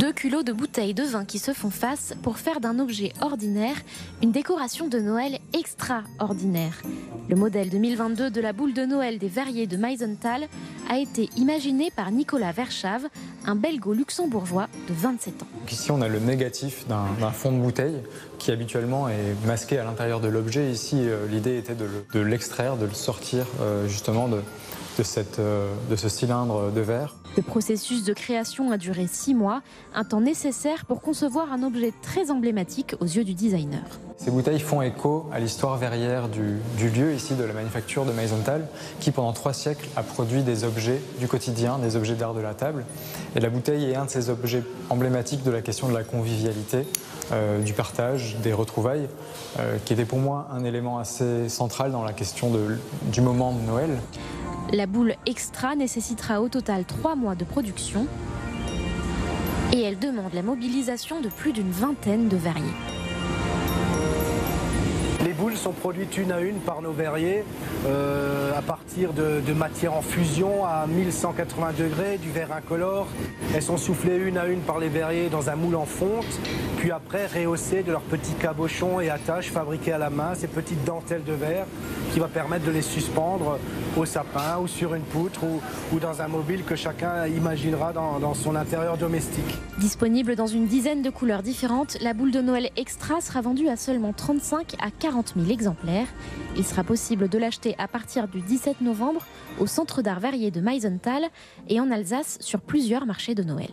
2 kilos de bouteilles de vin qui se font face pour faire d'un objet ordinaire une décoration de Noël extraordinaire. Le modèle 2022 de la boule de Noël des Verriers de Meisenthal a été imaginé par Nicolas Verschave, un belgo-luxembourgeois de 27 ans. Donc ici, on a le négatif d'un fond de bouteille qui habituellement est masqué à l'intérieur de l'objet. Ici, l'idée était de l'extraire, de le sortir justement de ce cylindre de verre. Le processus de création a duré 6 mois, un temps nécessaire pour concevoir un objet très emblématique aux yeux du designer. Ces bouteilles font écho à l'histoire verrière du lieu, ici de la manufacture de Meisenthal, qui pendant 3 siècles a produit des objets du quotidien, des objets d'art de la table. Et la bouteille est un de ces objets emblématiques de la question de la convivialité, du partage, des retrouvailles, qui était pour moi un élément assez central dans la question du moment de Noël. La boule extra nécessitera au total 3 mois de production et elle demande la mobilisation de plus d'une vingtaine de verriers. Les boules sont produites une à une par nos verriers à partir de matières en fusion à 1180 degrés, du verre incolore. Elles sont soufflées une à une par les verriers dans un moule en fonte, puis après rehaussées de leurs petits cabochons et attaches fabriqués à la main, ces petites dentelles de verre qui va permettre de les suspendre au sapin ou sur une poutre ou dans un mobile que chacun imaginera dans son intérieur domestique. Disponible dans une dizaine de couleurs différentes, la boule de Noël extra sera vendue à seulement 35 à 40 000 exemplaires. Il sera possible de l'acheter à partir du 17 novembre au Centre d'art verrier de Meisenthal et en Alsace sur plusieurs marchés de Noël.